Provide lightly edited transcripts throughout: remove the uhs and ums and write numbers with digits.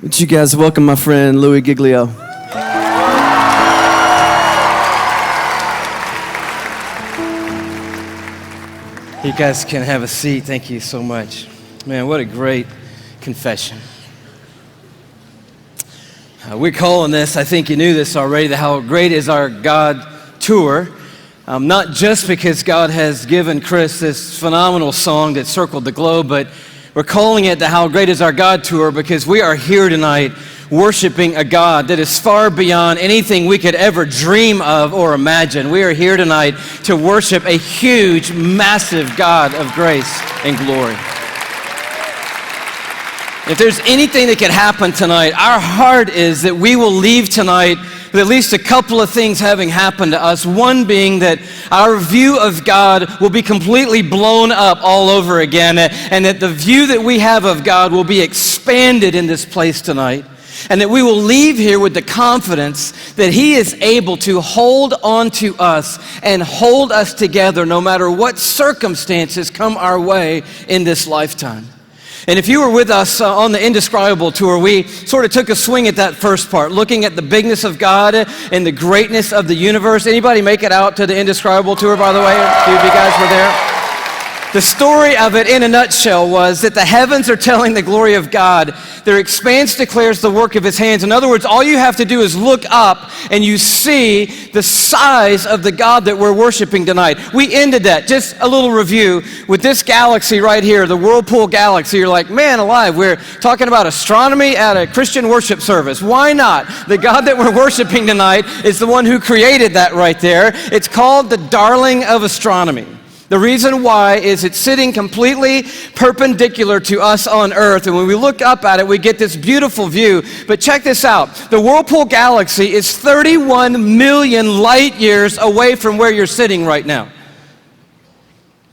Would you guys welcome my friend Lui Ghiglio? You guys can have a seat. Thank you so much. Man, what a great confession. We're calling this, I think you knew this already, the How Great Is Our God Tour. Not just because God has given Chris this phenomenal song that circled the globe, but we're calling it the How Great Is Our God Tour because we are here tonight worshiping a God that is far beyond anything we could ever dream of or imagine. We are here tonight to worship a huge, massive God of grace and glory. If there's anything that could happen tonight, our heart is that we will leave tonight with at least a couple of things having happened to us. One being that our view of God will be completely blown up all over again, and that the view that we have of God will be expanded in this place tonight, and that we will leave here with the confidence that He is able to hold on to us and hold us together no matter what circumstances come our way in this lifetime. And if you were with us on the Indescribable tour, we sort of took a swing at that first part, looking at the bigness of God and the greatness of the universe. Anybody make it out to the Indescribable tour, by the way? A few of you guys were there. The story of it in a nutshell was that the heavens are telling the glory of God. Their expanse declares the work of His hands. In other words, all you have to do is look up and you see the size of the God that we're worshiping tonight. We ended that, just a little review, with this galaxy right here, the Whirlpool Galaxy. You're like, man alive, we're talking about astronomy at a Christian worship service. Why not? The God that we're worshiping tonight is the one who created that right there. It's called the darling of astronomy. The reason why is it's sitting completely perpendicular to us on Earth, and when we look up at it, we get this beautiful view. But check this out. The Whirlpool Galaxy is 31 million light years away from where you're sitting right now.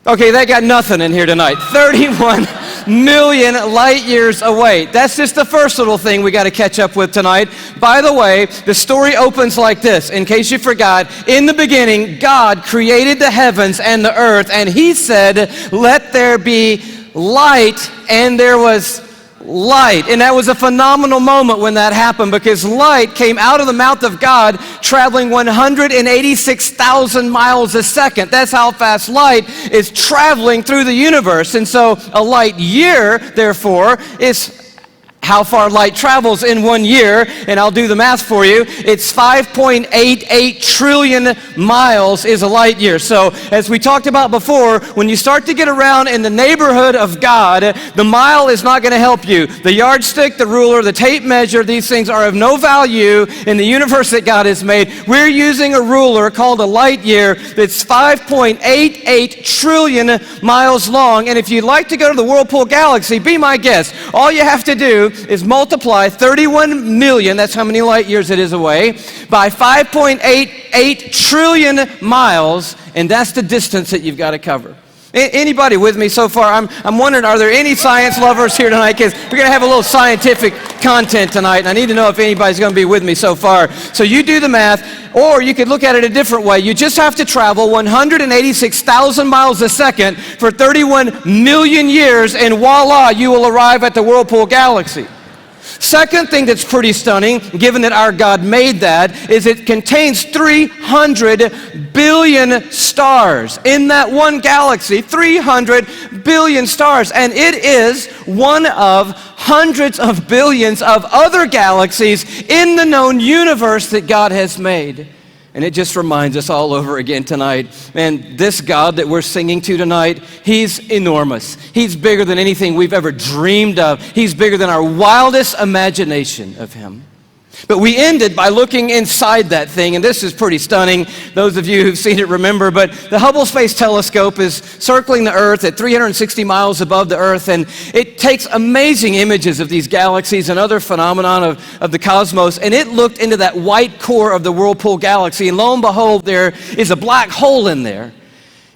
Okay, they got nothing in here tonight. 31 million light years away. That's just the first little thing we got to catch up with tonight. By the way, the story opens like this. In case you forgot, in the beginning, God created the heavens and the earth, and He said, "Let there be light," and there was light. And that was a phenomenal moment when that happened, because light came out of the mouth of God traveling 186,000 miles a second. That's how fast light is traveling through the universe. And so a light year, therefore, is how far light travels in 1 year, and I'll do the math for you. It's 5.88 trillion miles is a light year. So as we talked about before, when you start to get around in the neighborhood of God, the mile is not going to help you. The yardstick, the ruler, the tape measure, these things are of no value in the universe that God has made. We're using a ruler called a light year that's 5.88 trillion miles long. And if you'd like to go to the Whirlpool Galaxy, be my guest. All you have to do is multiply 31 million, that's how many light years it is away, by 5.88 trillion miles, and that's the distance that you've got to cover. Anybody with me so far? I'm wondering, are there any science lovers here tonight? Because we're going to have a little scientific content tonight, and I need to know if anybody's going to be with me so far. So you do the math, or you could look at it a different way. You just have to travel 186,000 miles a second for 31 million years, and voila, you will arrive at the Whirlpool Galaxy. Second thing that's pretty stunning, given that our God made that, is it contains 300 billion stars. In that one galaxy, 300 billion stars. And it is one of hundreds of billions of other galaxies in the known universe that God has made. And it just reminds us all over again tonight, man, this God that we're singing to tonight, He's enormous. He's bigger than anything we've ever dreamed of. He's bigger than our wildest imagination of Him. But we ended by looking inside that thing, and this is pretty stunning. Those of you who've seen it remember, but the Hubble Space Telescope is circling the Earth at 360 miles above the Earth, and it takes amazing images of these galaxies and other phenomena of the cosmos, and it looked into that white core of the Whirlpool Galaxy, and lo and behold, there is a black hole in there.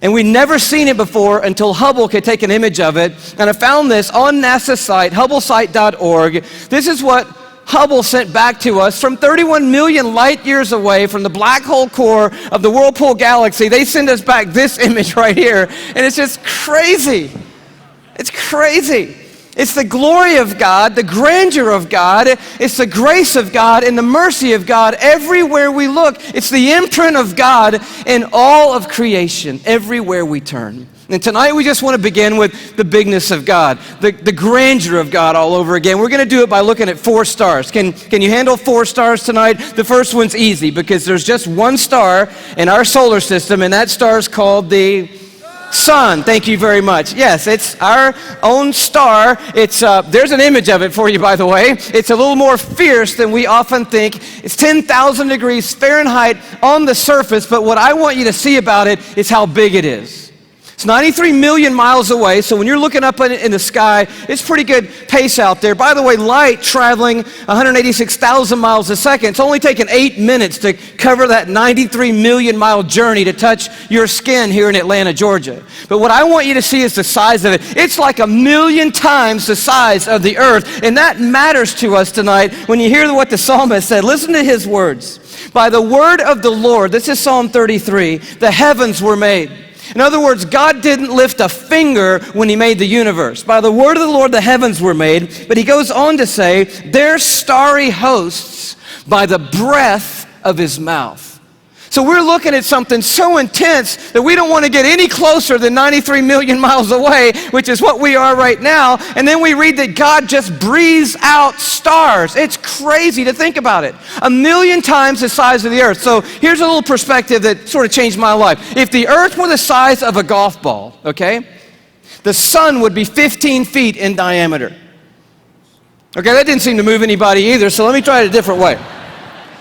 And we'd never seen it before until Hubble could take an image of it, and I found this on NASA's site, hubblesite.org. This is what Hubble sent back to us from 31 million light years away from the black hole core of the Whirlpool Galaxy. They send us back this image right here, and it's just crazy. It's crazy. It's the glory of God, the grandeur of God. It's the grace of God and the mercy of God everywhere we look. It's the imprint of God in all of creation, everywhere we turn. And tonight we just want to begin with the bigness of God, the grandeur of God all over again. We're going to do it by looking at 4 stars. Can you handle 4 stars tonight? The first one's easy because there's just one star in our solar system, and that star is called the sun. Thank you very much. Yes, it's our own star. It's there's an image of it for you, by the way. It's a little more fierce than we often think. It's 10,000 degrees Fahrenheit on the surface, but what I want you to see about it is how big it is. It's 93 million miles away, so when you're looking up in the sky, it's pretty good pace out there. By the way, light traveling 186,000 miles a second. It's only taken 8 minutes to cover that 93 million mile journey to touch your skin here in Atlanta, Georgia. But what I want you to see is the size of it. It's like 1,000,000 times the size of the earth, and that matters to us tonight when you hear what the psalmist said. Listen to his words. By the word of the Lord, this is Psalm 33, the heavens were made. In other words, God didn't lift a finger when he made the universe. By the word of the Lord, the heavens were made. But he goes on to say, their starry hosts by the breath of his mouth. So we're looking at something so intense that we don't want to get any closer than 93 million miles away, which is what we are right now. And then we read that God just breathes out stars. It's crazy to think about it. 1,000,000 times the size of the earth. So here's a little perspective that sort of changed my life. If the earth were the size of a golf ball, okay, the sun would be 15 feet in diameter. Okay, that didn't seem to move anybody either, so let me try it a different way.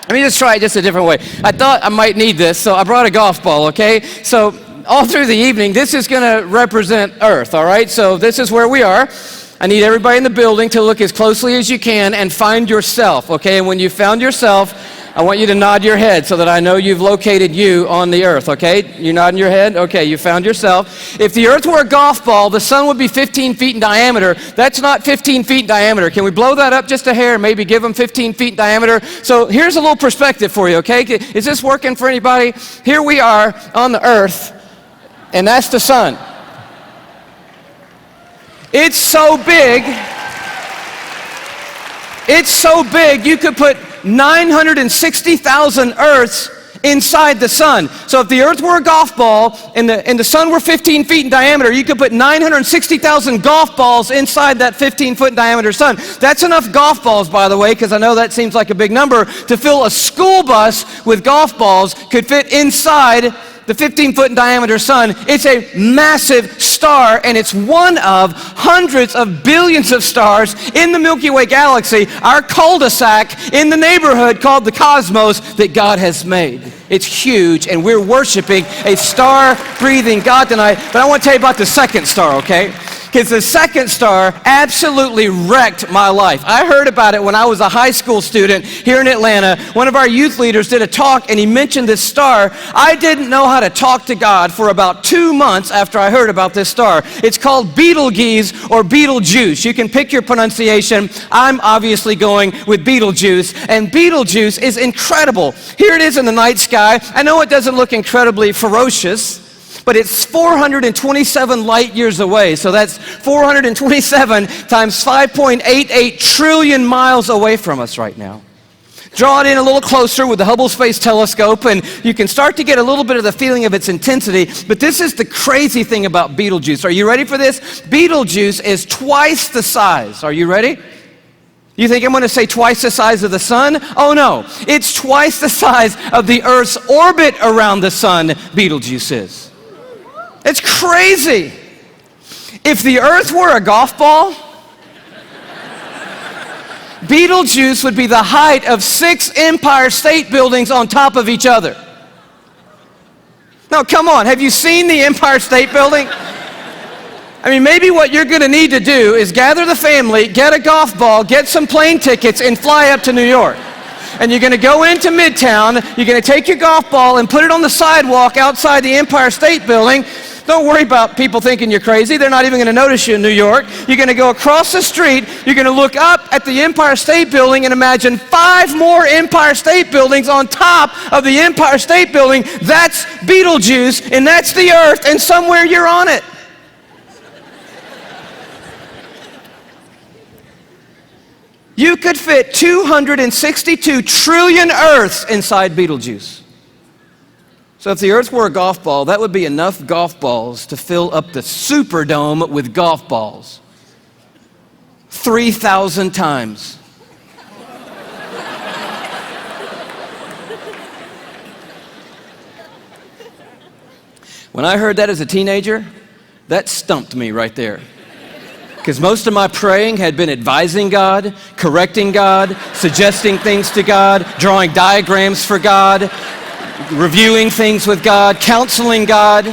Let me just try it just a different way. I thought I might need this, so I brought a golf ball, okay? So all through the evening, this is going to represent Earth, all right? So this is where we are. I need everybody in the building to look as closely as you can and find yourself, okay? And when you found yourself, I want you to nod your head so that I know you've located you on the earth, okay? You're nodding your head? Okay, you found yourself. If the earth were a golf ball, the sun would be 15 feet in diameter. That's not 15 feet in diameter. Can we blow that up just a hair, maybe give them 15 feet in diameter? So here's a little perspective for you, okay? Is this working for anybody? Here we are on the earth, and that's the sun. It's so big, you could put 960,000 Earths inside the sun. So if the earth were a golf ball and the sun were 15 feet in diameter, you could put 960,000 golf balls inside that 15-foot diameter sun. That's enough golf balls, by the way, because I know that seems like a big number, to fill a school bus with golf balls could fit inside the 15-foot in diameter sun. It's a massive star, and it's one of hundreds of billions of stars in the Milky Way galaxy, our cul-de-sac in the neighborhood called the cosmos that God has made. It's huge, and we're worshiping a star-breathing God tonight. But I want to tell you about the second star, okay? Because the second star absolutely wrecked my life. I heard about it when I was a high school student here in Atlanta. One of our youth leaders did a talk, and he mentioned this star. I didn't know how to talk to God for about 2 months after I heard about this star. It's called Betelgeuse or Betelgeuse. You can pick your pronunciation. I'm obviously going with Betelgeuse, and Betelgeuse is incredible. Here it is in the night sky. I know it doesn't look incredibly ferocious, but it's 427 light years away. So that's 427 times 5.88 trillion miles away from us right now. Draw it in a little closer with the Hubble Space Telescope, and you can start to get a little bit of the feeling of its intensity. But this is the crazy thing about Betelgeuse. Are you ready for this? Betelgeuse is twice the size. Are you ready? You think I'm going to say twice the size of the sun? Oh no, it's twice the size of the Earth's orbit around the sun, Betelgeuse is. It's crazy. If the earth were a golf ball, Betelgeuse would be the height of 6 Empire State Buildings on top of each other. Now, come on, have you seen the Empire State Building? I mean, maybe what you're going to need to do is gather the family, get a golf ball, get some plane tickets, and fly up to New York. And you're going to go into Midtown, you're going to take your golf ball and put it on the sidewalk outside the Empire State Building. Don't worry about people thinking you're crazy. They're not even going to notice you in New York. You're going to go across the street. You're going to look up at the Empire State Building and imagine 5 more Empire State Buildings on top of the Empire State Building. That's Betelgeuse, and that's the earth, and somewhere you're on it. You could fit 262 trillion Earths inside Betelgeuse. So if the Earth were a golf ball, that would be enough golf balls to fill up the Superdome with golf balls. 3,000 times. When I heard that as a teenager, that stumped me right there. Because most of my praying had been advising God, correcting God, suggesting things to God, drawing diagrams for God, reviewing things with God, counseling God.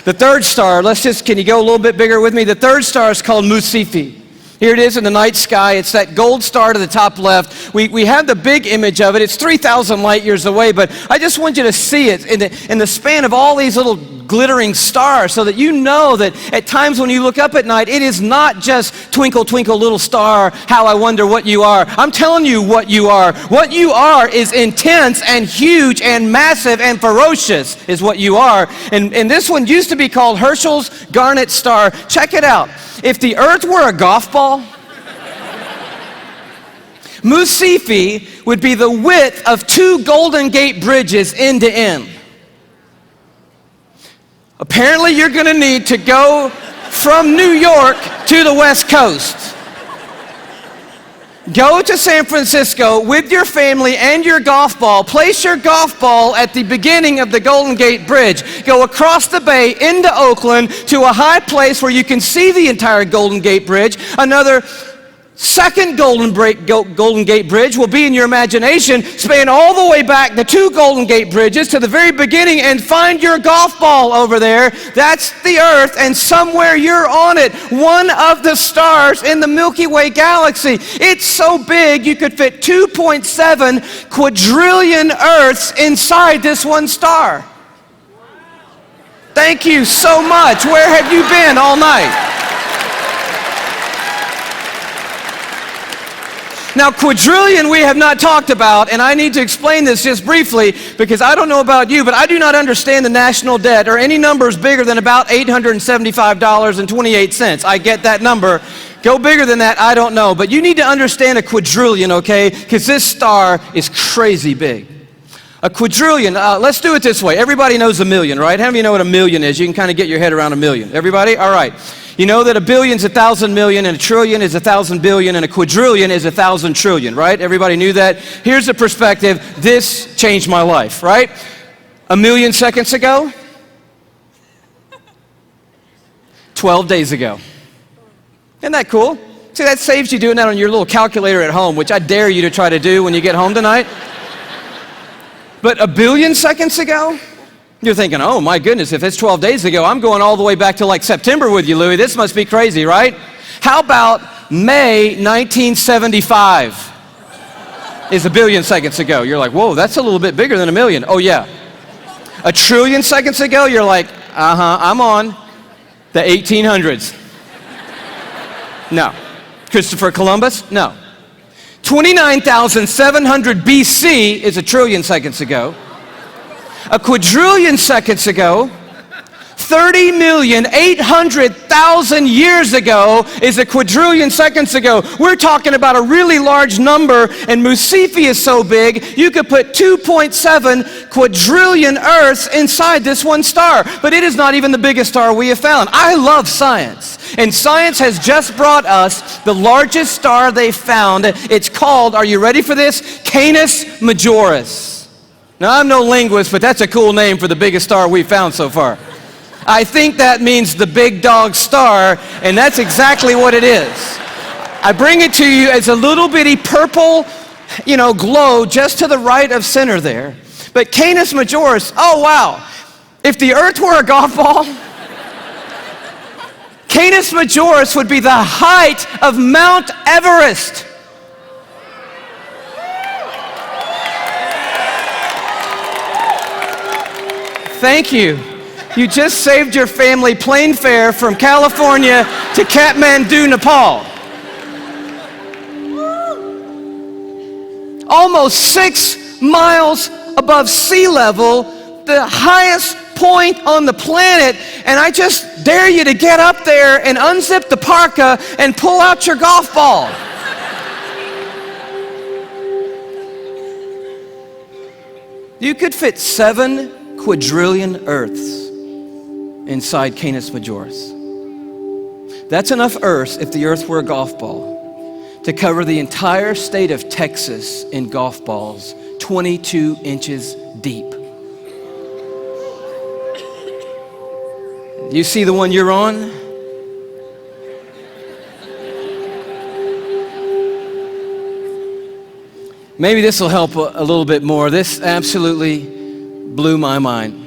The third star, can you go a little bit bigger with me? The third star is called Musifi. Here it is in the night sky. It's that gold star to the top left. We have the big image of it. It's 3,000 light years away, but I just want you to see it in the span of all these little glittering stars so that you know that at times when you look up at night, it is not just twinkle, twinkle, little star, how I wonder what you are. I'm telling you what you are. What you are is intense and huge and massive and ferocious is what you are. And this one used to be called Herschel's Garnet Star. Check it out. If the Earth were a golf ball, Musifi would be the width of 2 Golden Gate bridges end to end. Apparently, you're going to need to go from New York to the West Coast. Go to San Francisco with your family and your golf ball. Place your golf ball at the beginning of the Golden Gate Bridge. Go across the bay into Oakland to a high place where you can see the entire Golden Gate Bridge. Another second Golden Gate Bridge will be in your imagination. Span all the way back the 2 Golden Gate Bridges to the very beginning and find your golf ball over there. That's the Earth, and somewhere you're on it. One of the stars in the Milky Way galaxy. It's so big you could fit 2.7 quadrillion Earths inside this one star. Thank you so much. Where have you been all night? Now, quadrillion we have not talked about, and I need to explain this just briefly because I don't know about you, but I do not understand the national debt or any numbers bigger than about $875.28. I get that number. Go bigger than that, I don't know. But you need to understand a quadrillion, okay? Because this star is crazy big. A quadrillion, let's do it this way. Everybody knows a million, right? How many of you know what a million is? You can kind of get your head around a million. Everybody? All right. You know that a billion's 1,000 million, and a trillion is 1,000 billion, and a quadrillion is 1,000 trillion, right? Everybody knew that? Here's the perspective. This changed my life, right? A million seconds ago, 12 days ago. Isn't that cool? See, that saves you doing that on your little calculator at home, which I dare you to try to do when you get home tonight. But a billion seconds ago, you're thinking, oh my goodness, if it's 12 days ago, I'm going all the way back to like September with you, Louis. This must be crazy, right? How about May 1975 is a billion seconds ago? You're like, whoa, that's a little bit bigger than a million. Oh yeah. A trillion seconds ago, you're like, I'm on the 1800s. No. Christopher Columbus? No. 29,700 BC is a trillion seconds ago. A quadrillion seconds ago, 30,800,000 years ago is a quadrillion seconds ago. We're talking about a really large number, and Musifi is so big, you could put 2.7 quadrillion Earths inside this one star. But it is not even the biggest star we have found. I love science, and science has just brought us the largest star they found. It's called, are you ready for this? Canis Majoris. Now, I'm no linguist, but that's a cool name for the biggest star we've found so far. I think that means the big dog star, and that's exactly what it is. I bring it to you as a little bitty purple, glow just to the right of center there. But Canis Majoris, oh wow. If the Earth were a golf ball, Canis Majoris would be the height of Mount Everest. Thank you. You just saved your family plane fare from California to Kathmandu, Nepal. Almost 6 miles above sea level, the highest point on the planet, and I just dare you to get up there and unzip the parka and pull out your golf ball. You could fit 7 quadrillion Earths inside Canis Majoris. That's enough Earths, if the Earth were a golf ball, to cover the entire state of Texas in golf balls, 22 inches deep. You see the one you're on? Maybe this will help a little bit more. This absolutely blew my mind.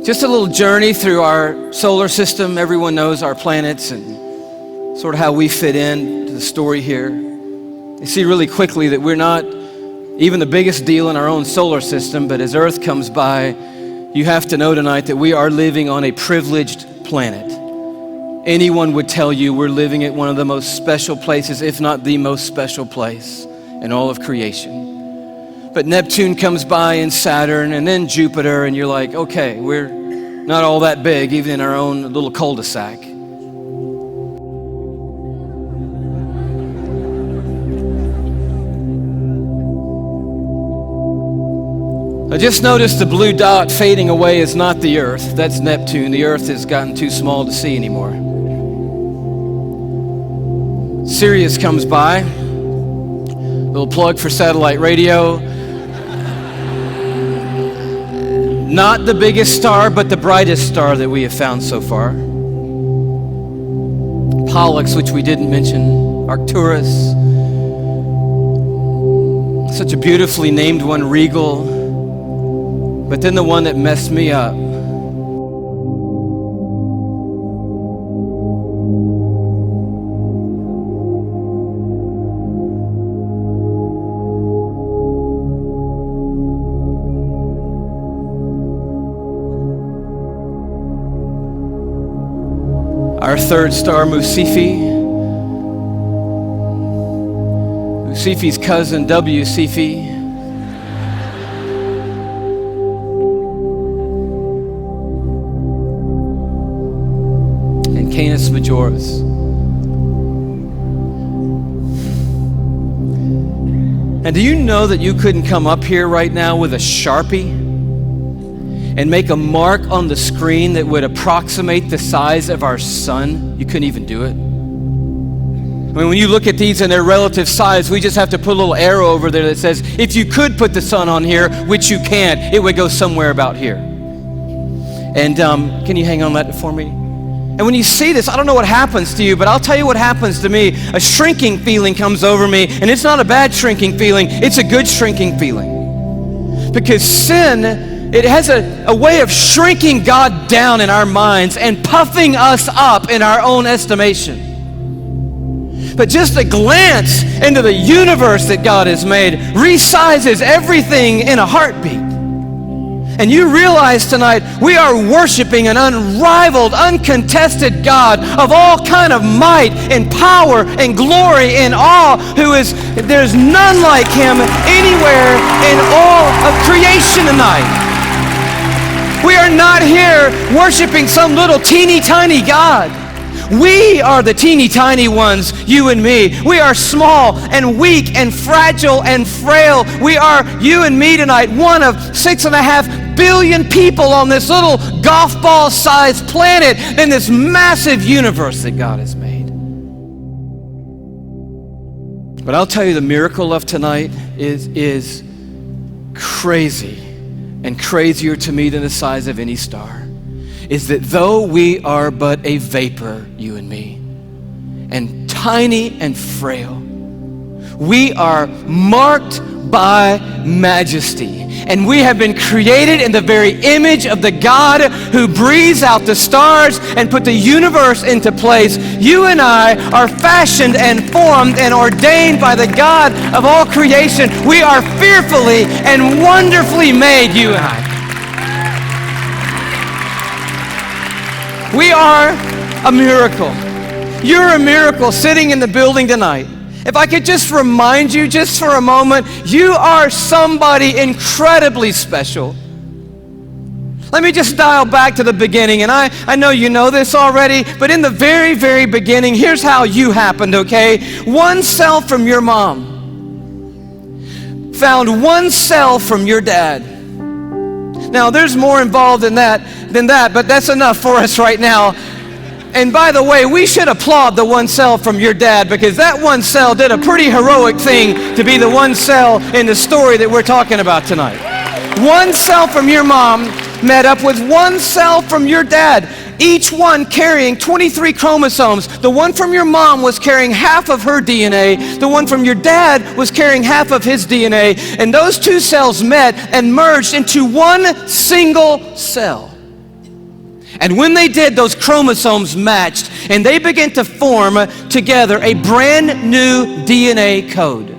Just a little journey through our solar system. Everyone knows our planets and sort of how we fit in to the story here. You see really quickly that we're not even the biggest deal in our own solar system, but as Earth comes by, you have to know tonight that we are living on a privileged planet. Anyone would tell you we're living at one of the most special places, if not the most special place in all of creation. But Neptune comes by and Saturn and then Jupiter, and you're like, okay, we're not all that big, even in our own little cul-de-sac. I just noticed the blue dot fading away is not the Earth. That's Neptune. The Earth has gotten too small to see anymore. Sirius comes by. Little plug for satellite radio. Not the biggest star, but the brightest star that we have found so far. Pollux, which we didn't mention. Arcturus. Such a beautifully named one, Regal. But then the one that messed me up. Our third star, Musifi. Musifi's cousin, W. Cephei. Canis Majoris. And do you know that you couldn't come up here right now with a Sharpie and make a mark on the screen that would approximate the size of our sun? You couldn't even do it. I mean, when you look at these in their relative size, we just have to put a little arrow over there that says, if you could put the sun on here, which you can't, it would go somewhere about here. And can you hang on that for me? And when you see this, I don't know what happens to you, but I'll tell you what happens to me. A shrinking feeling comes over me, and it's not a bad shrinking feeling, it's a good shrinking feeling. Because sin, it has a way of shrinking God down in our minds and puffing us up in our own estimation. But just a glance into the universe that God has made resizes everything in a heartbeat. And you realize tonight we are worshiping an unrivaled, uncontested God of all kind of might and power and glory and awe, there's none like him anywhere in all of creation tonight. We are not here worshiping some little teeny tiny God. We are the teeny tiny ones, you and me. We are small and weak and fragile and frail. We are, you and me tonight, one of 6.5 billion people on this little golf ball sized planet in this massive universe that God has made. But I'll tell you, the miracle of tonight is crazy, and crazier to me than the size of any star, is that though we are but a vapor, you and me, and tiny and frail, we are marked by majesty. And we have been created in the very image of the God who breathes out the stars and put the universe into place. You and I are fashioned and formed and ordained by the God of all creation. We are fearfully and wonderfully made, you and I. We are a miracle. You're a miracle sitting in the building tonight. If I could just remind you just for a moment, you are somebody incredibly special. Let me just dial back to the beginning, and I know you know this already, but in the very, very beginning, here's how you happened, okay? One cell from your mom found one cell from your dad. Now, there's more involved in that than that, but that's enough for us right now. And by the way, we should applaud the one cell from your dad, because that one cell did a pretty heroic thing to be the one cell in the story that we're talking about tonight. One cell from your mom met up with one cell from your dad, each one carrying 23 chromosomes. The one from your mom was carrying half of her DNA. The one from your dad was carrying half of his DNA. And those two cells met and merged into one single cell. And when they did, those chromosomes matched, and they began to form together a brand new DNA code.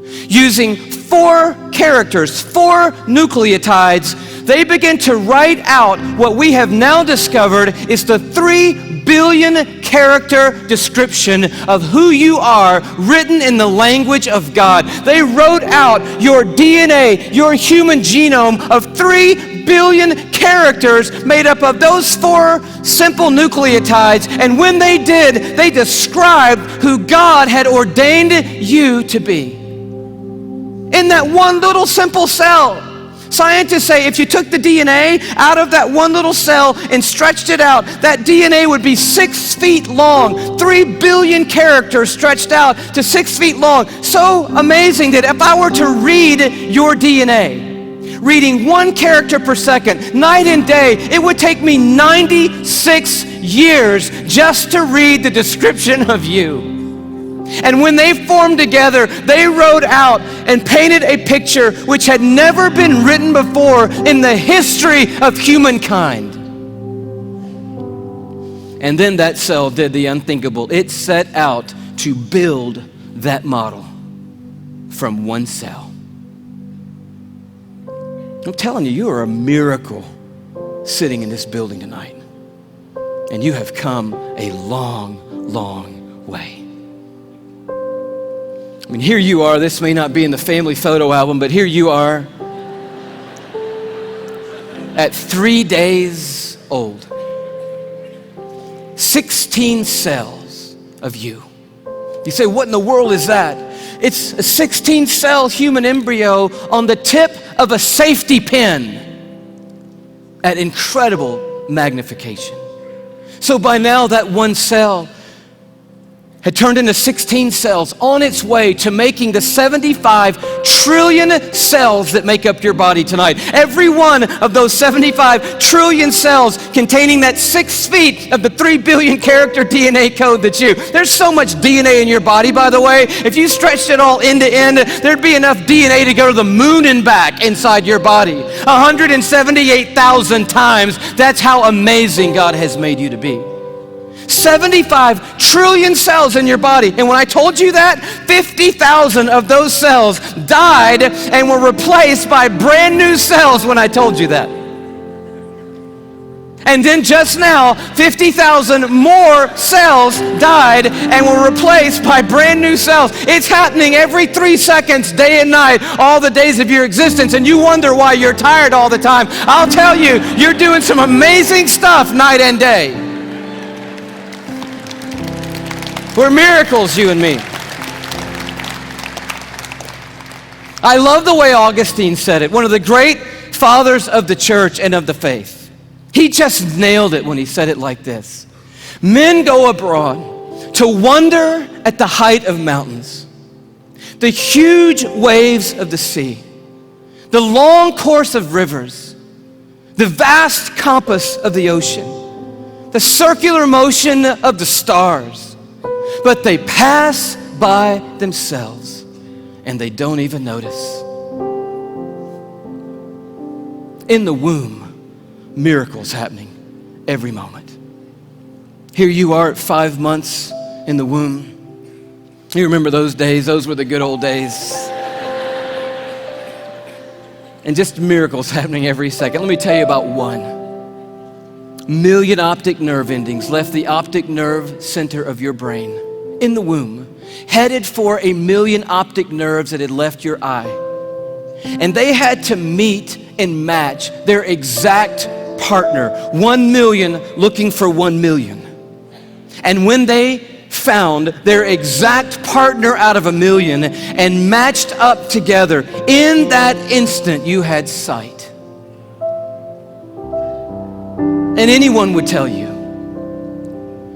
Using 4 characters, 4 nucleotides, they begin to write out what we have now discovered is the 3 billion character description of who you are, written in the language of God. They wrote out your DNA, your human genome of 3 billion characters made up of those 4 simple nucleotides. And when they did, they described who God had ordained you to be. In that one little simple cell. Scientists say if you took the DNA out of that one little cell and stretched it out, that DNA would be 6 feet long. 3 billion characters stretched out to 6 feet long. So amazing that if I were to read your DNA, reading 1 character per second, night and day, it would take me 96 years just to read the description of you. And when they formed together, they wrote out and painted a picture which had never been written before in the history of humankind. And then that cell did the unthinkable. It set out to build that model from one cell. I'm telling you, you are a miracle sitting in this building tonight. And you have come a long, long way. I mean, here you are. This may not be in the family photo album, but here you are at 3 days old. 16 cells of you. You say, what in the world is that? It's a 16-cell human embryo on the tip of a safety pin at incredible magnification. So by now, that one cell had turned into 16 cells on its way to making the 75 trillion cells that make up your body tonight. Every one of those 75 trillion cells containing that 6 feet of the 3 billion character DNA code that's you. There's so much DNA in your body, by the way. If you stretched it all end to end, there'd be enough DNA to go to the moon and back inside your body. 178,000 times. That's how amazing God has made you to be. 75 trillion cells in your body. And when I told you that, 50,000 of those cells died and were replaced by brand new cells when I told you that. And then just now, 50,000 more cells died and were replaced by brand new cells. It's happening every 3 seconds, day and night, all the days of your existence. And you wonder why you're tired all the time. I'll tell you, you're doing some amazing stuff night and day. We're miracles, you and me. I love the way Augustine said it, one of the great fathers of the church and of the faith. He just nailed it when he said it like this. Men go abroad to wonder at the height of mountains, the huge waves of the sea, the long course of rivers, the vast compass of the ocean, the circular motion of the stars. But they pass by themselves and they don't even notice. In the womb, miracles happening every moment. Here you are at 5 months in the womb. You remember those days? Those were the good old days. And just miracles happening every second. Let me tell you about one. Million optic nerve endings left the optic nerve center of your brain in the womb, headed for 1 million optic nerves that had left your eye. And they had to meet and match their exact partner. 1 million looking for 1 million. And when they found their exact partner out of 1 million and matched up together, in that instant you had sight. And anyone would tell you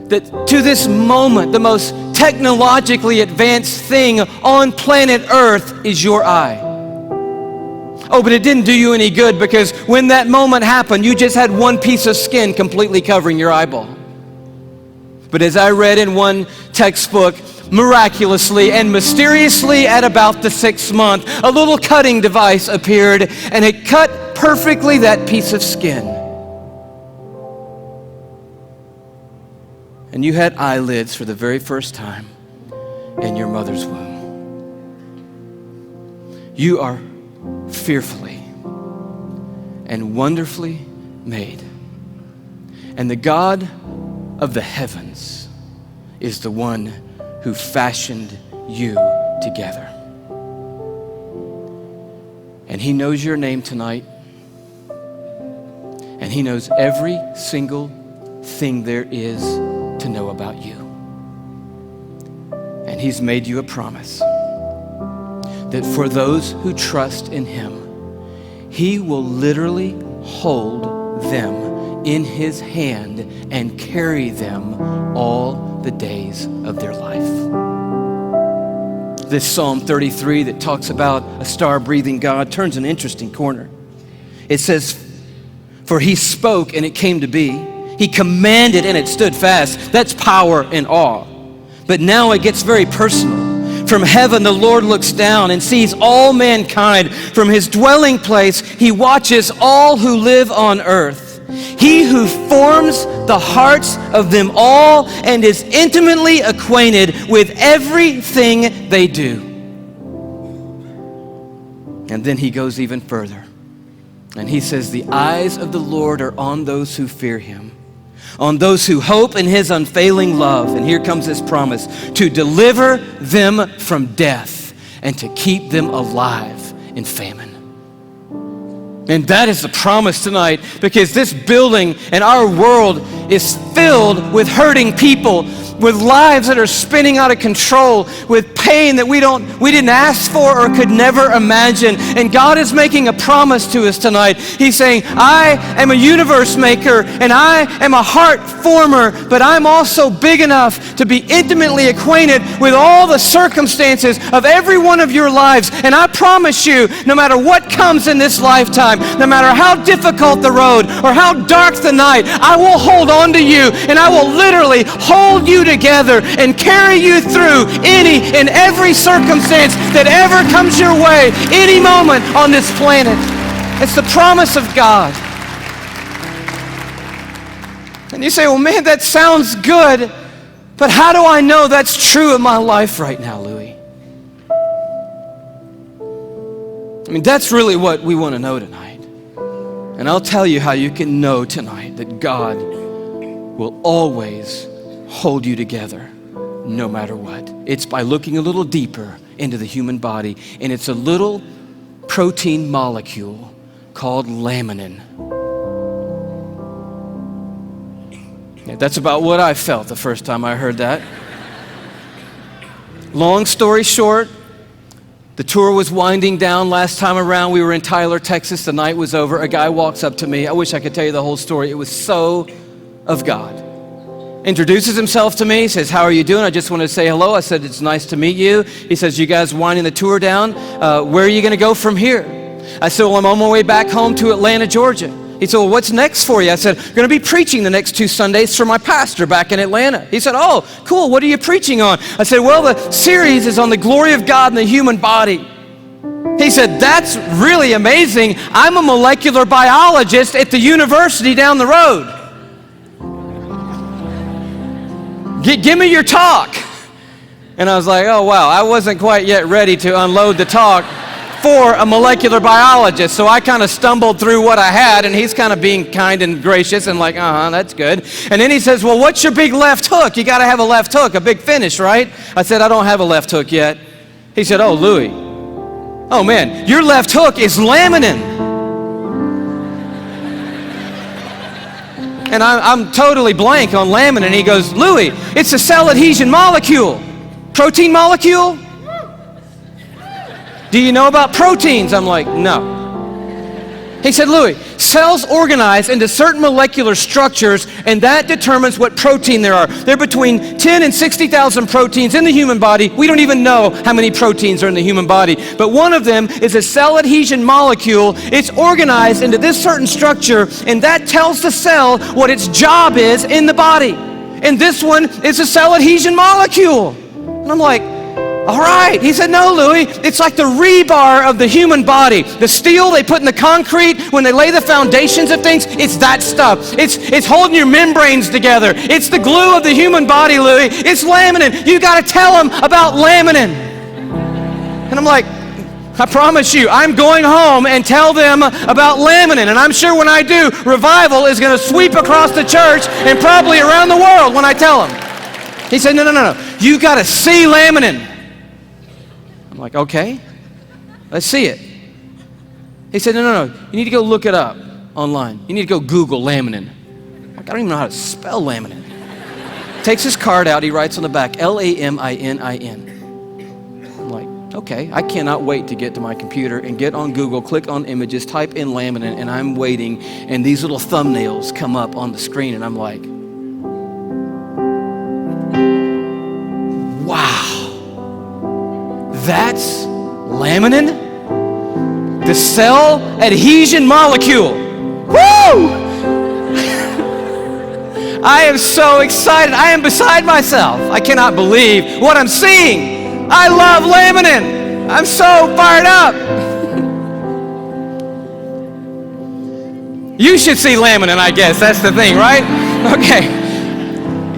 that to this moment, the most technologically advanced thing on planet Earth is your eye. Oh, but it didn't do you any good, because when that moment happened, you just had one piece of skin completely covering your eyeball. But as I read in one textbook, miraculously and mysteriously at about the 6th month, a little cutting device appeared, and it cut perfectly that piece of skin. And you had eyelids for the very first time in your mother's womb. You are fearfully and wonderfully made. And the God of the heavens is the one who fashioned you together. And He knows your name tonight. And He knows every single thing there is to know about you. And He's made you a promise that for those who trust in Him, He will literally hold them in His hand and carry them all the days of their life. This Psalm 33 that talks about a star-breathing God turns an interesting corner. It says, "For He spoke and it came to be. He commanded and it stood fast." That's power and awe. But now it gets very personal. From heaven, the Lord looks down and sees all mankind. From His dwelling place, He watches all who live on earth. He who forms the hearts of them all and is intimately acquainted with everything they do. And then He goes even further. And He says, "The eyes of the Lord are on those who fear Him, on those who hope in His unfailing love." And here comes His promise: to deliver them from death and to keep them alive in famine. And that is the promise tonight, because this building and our world is filled with hurting people, with lives that are spinning out of control, with pain that we didn't ask for or could never imagine. And God is making a promise to us tonight. He's saying, "I am a universe maker and I am a heart former, but I'm also big enough to be intimately acquainted with all the circumstances of every one of your lives. And I promise you, no matter what comes in this lifetime, no matter how difficult the road or how dark the night, I will hold on to you, and I will literally hold you together and carry you through any and every circumstance that ever comes your way, any moment on this planet." It's the promise of God. And you say, "Well, man, that sounds good, but how do I know that's true in my life right now, Louis?" I mean, that's really what we want to know tonight. And I'll tell you how you can know tonight that God will always hold you together no matter what. It's by looking a little deeper into the human body, and it's a little protein molecule called laminin. Yeah, that's about what I felt the first time I heard that. Long story short, the tour was winding down last time around. We were in Tyler, Texas. The night was over. A guy walks up to me. I wish I could tell you the whole story. It was so of God. Introduces himself to me, says, "How are you doing? I just wanted to say hello." I said, "It's nice to meet you." He says, "You guys winding the tour down? Where are you going to go from here?" I said, "Well, I'm on my way back home to Atlanta, Georgia." He said, "Well, what's next for you?" I said, "I'm going to be preaching the next 2 Sundays for my pastor back in Atlanta." He said, "Oh, cool. What are you preaching on?" I said, "Well, the series is on the glory of God in the human body." He said, "That's really amazing. I'm a molecular biologist at the university down the road. Give me your talk." And I was like, oh, wow, I wasn't quite yet ready to unload the talk for a molecular biologist. So I kind of stumbled through what I had, and he's kind of being kind and gracious and like, that's good. And then he says, "Well, what's your big left hook? You got to have a left hook, a big finish, right?" I said, "I don't have a left hook yet." He said, "Oh, Louis, oh man, your left hook is laminin." And I'm totally blank on laminin. He goes, Louis, it's a cell adhesion molecule. Protein molecule? Do you know about proteins? I'm like, no. He said, Louis, cells organize into certain molecular structures, and that determines what protein there are. There are between 10 and 60,000 proteins in the human body. We don't even know how many proteins are in the human body. But one of them is a cell adhesion molecule. It's organized into this certain structure, and that tells the cell what its job is in the body. And this one is a cell adhesion molecule. And I'm like, all right. He said, no, Louis, it's like the rebar of the human body. The steel they put in the concrete when they lay the foundations of things, it's that stuff. It's holding your membranes together. It's the glue of the human body, Louis. It's laminin. You got to tell them about laminin. And I'm like, I promise you, I'm going home and tell them about laminin. And I'm sure when I do, revival is going to sweep across the church and probably around the world when I tell them. He said, no. You got to see laminin. I'm like, okay, let's see it. He said, no. You need to go look it up online. You need to go Google laminin. I'm like, I don't even know how to spell laminin. Takes his card out. He writes on the back, Laminin. I'm like, okay, I cannot wait to get to my computer and get on Google, click on images, type in laminin, and I'm waiting, and these little thumbnails come up on the screen, and I'm like, wow. That's laminin, the cell adhesion molecule. Woo! I am so excited. I am beside myself. I cannot believe what I'm seeing. I love laminin. I'm so fired up. You should see laminin, I guess. That's the thing, right? Okay.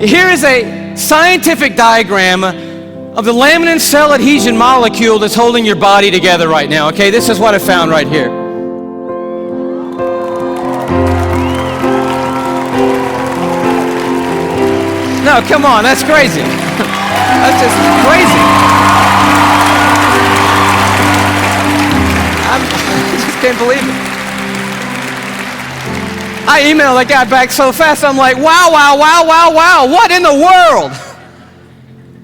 Here is a scientific diagram of the laminin cell adhesion molecule that's holding your body together right now, okay? This is what I found right here. No, come on, that's crazy. That's just crazy. I just can't believe it. I emailed that guy back so fast, I'm like, wow, what in the world?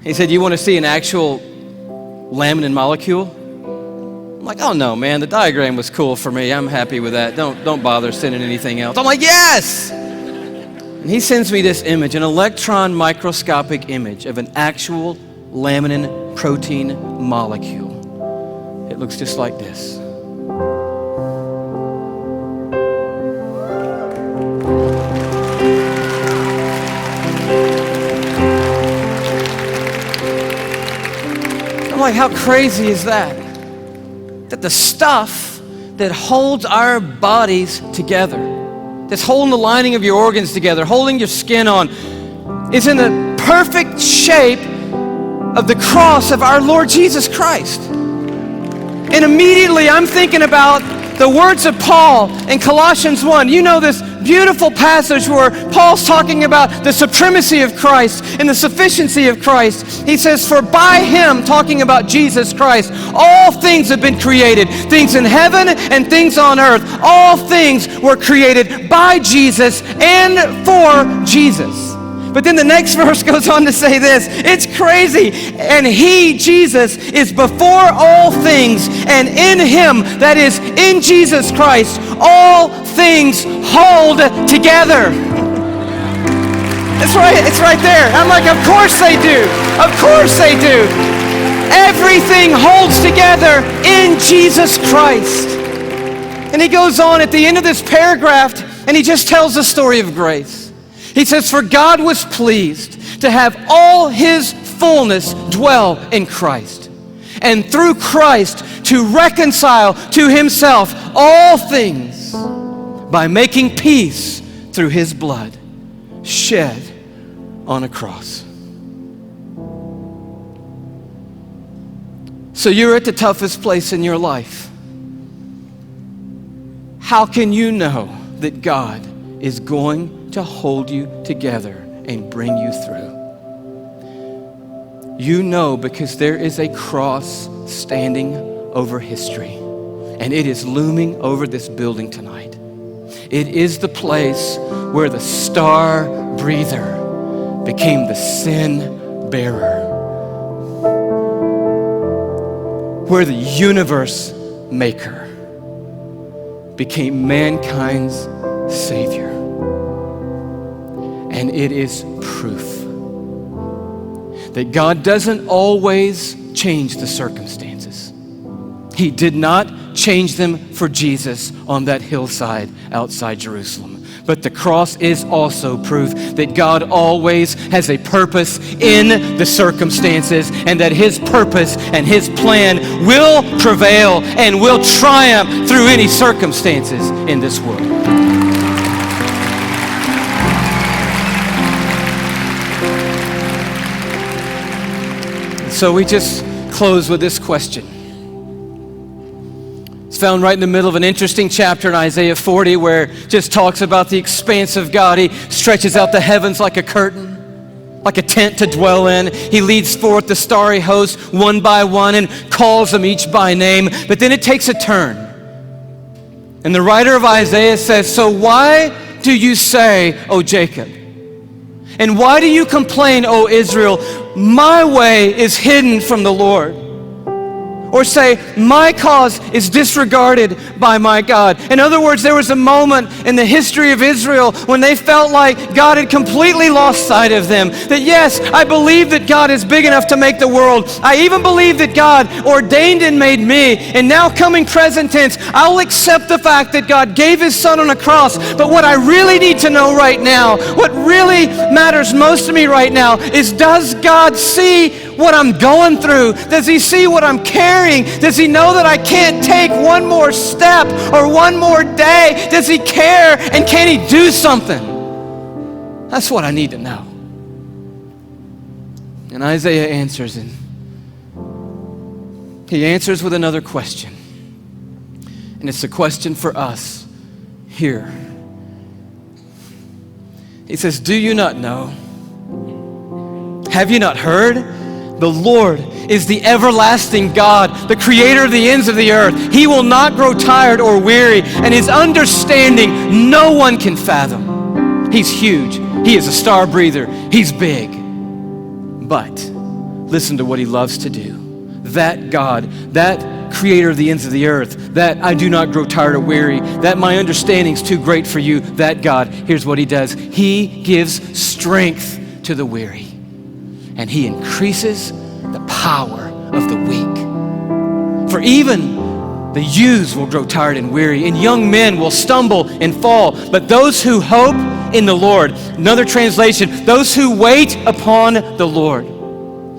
He said, you want to see an actual laminin molecule? I'm like, oh no, man, the diagram was cool for me. I'm happy with that. Don't bother sending anything else. I'm like, yes! And he sends me this image, an electron microscopic image of an actual laminin protein molecule. It looks just like this. Like, how crazy is that? That the stuff that holds our bodies together, that's holding the lining of your organs together, holding your skin on, is in the perfect shape of the cross of our Lord Jesus Christ. And immediately I'm thinking about the words of Paul in Colossians 1. You know this beautiful passage where Paul's talking about the supremacy of Christ and the sufficiency of Christ. He says, for by him, talking about Jesus Christ, all things have been created, things in heaven and things on earth. All things were created by Jesus and for Jesus. But then the next verse goes on to say this. It's crazy. And he, Jesus, is before all things, and in him, that is, in Jesus Christ, all things hold together. It's right there. I'm like, of course they do. Of course they do. Everything holds together in Jesus Christ. And he goes on at the end of this paragraph, and he just tells the story of grace. He says, for God was pleased to have all his fullness dwell in Christ, and through Christ to reconcile to himself all things by making peace through his blood shed on a cross. So you're at the toughest place in your life. How can you know that God is going to hold you together and bring you through? You know, because there is a cross standing over history, and it is looming over this building tonight. It is the place where the star breather became the sin bearer, where the universe maker became mankind's Savior. And it is proof that God doesn't always change the circumstances. He did not change them for Jesus on that hillside outside Jerusalem. But the cross is also proof that God always has a purpose in the circumstances, and that His purpose and His plan will prevail and will triumph through any circumstances in this world. So we just close with this question. It's found right in the middle of an interesting chapter in Isaiah 40 where it just talks about the expanse of God. He stretches out the heavens like a curtain, like a tent to dwell in. He leads forth the starry host one by one and calls them each by name. But then it takes a turn. And the writer of Isaiah says, "So why do you say, O Jacob? And why do you complain, O Israel? My way is hidden from the Lord." Or say, "My cause is disregarded by my God." In other words, there was a moment in the history of Israel when they felt like God had completely lost sight of them. That yes, I believe that God is big enough to make the world. I even believe that God ordained and made me. And now coming present tense, I'll accept the fact that God gave His Son on a cross. But what I really need to know right now, what really matters most to me right now is, does God see what I'm going through? Does He see what I'm carrying? Does He know that I can't take one more step or one more day? Does He care, and can He do something? That's what I need to know. And Isaiah answers, and he answers with another question. And it's a question for us here. He says, "Do you not know? Have you not heard? The Lord is the everlasting God, the creator of the ends of the earth. He will not grow tired or weary, and His understanding no one can fathom." He's huge. He is a star breather. He's big. But listen to what He loves to do. That God, that creator of the ends of the earth, that I do not grow tired or weary, that my understanding's too great for you, that God, here's what He does. He gives strength to the weary, and He increases the power of the weak. For even the youths will grow tired and weary, and young men will stumble and fall. But those who hope in the Lord, another translation, those who wait upon the Lord.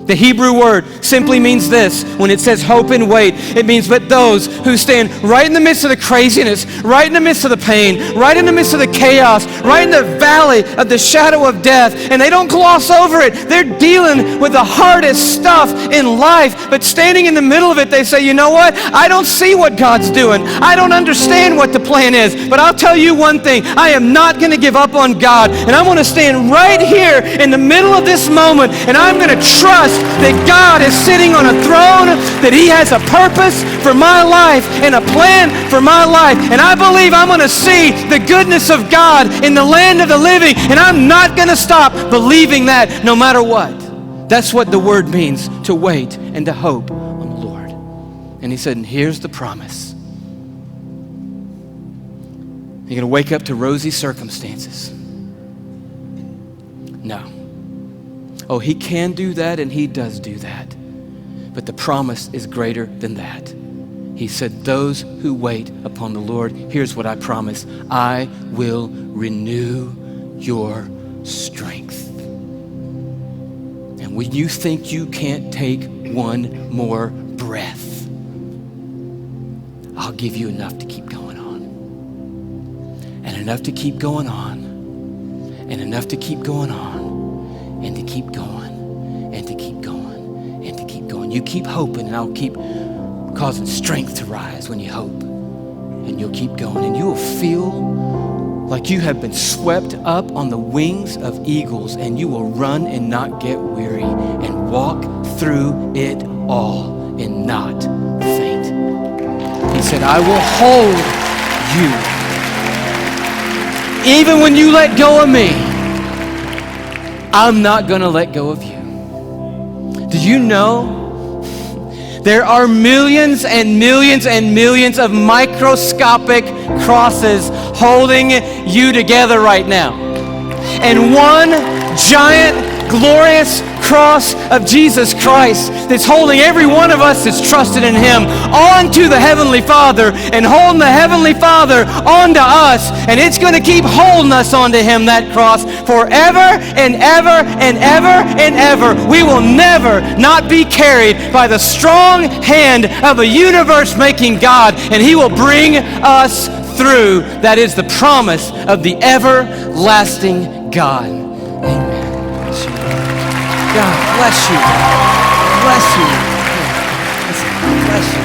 The Hebrew word simply means this. When it says hope and wait, it means but those who stand right in the midst of the craziness, right in the midst of the pain, right in the midst of the chaos, right in the valley of the shadow of death, and they don't gloss over it. They're dealing with the hardest stuff in life, but standing in the middle of it, they say, "You know what? I don't see what God's doing. I don't understand what the plan is, but I'll tell you one thing. I am not going to give up on God, and I'm going to stand right here in the middle of this moment, and I'm going to trust that God is sitting on a throne, that He has a purpose for my life and a plan for my life. And I believe I'm going to see the goodness of God in the land of the living, and I'm not going to stop believing that no matter what." That's what the word means, to wait and to hope on the Lord. And He said, and here's the promise. You're going to wake up to rosy circumstances. No. Oh, He can do that, and He does do that. But the promise is greater than that. He said, those who wait upon the Lord, here's what I promise: I will renew your strength. And when you think you can't take one more breath, I'll give you enough to keep going on. And enough to keep going on. And enough to keep going on. And to keep going, and to keep going, and to keep going. You keep hoping, and I'll keep causing strength to rise when you hope. And you'll keep going, and you will feel like you have been swept up on the wings of eagles, and you will run and not get weary, and walk through it all and not faint. He said, I will hold you even when you let go of me, I'm not going to let go of you. Did you know there are millions and millions and millions of microscopic crosses holding you together right now? And one giant, glorious cross of Jesus Christ that's holding every one of us that's trusted in Him onto the Heavenly Father and holding the Heavenly Father onto us. And it's going to keep holding us onto Him, that cross, forever and ever and ever and ever. We will never not be carried by the strong hand of a universe-making God, and He will bring us through. That is the promise of the everlasting God. Amen. God bless you. Bless you. Bless you.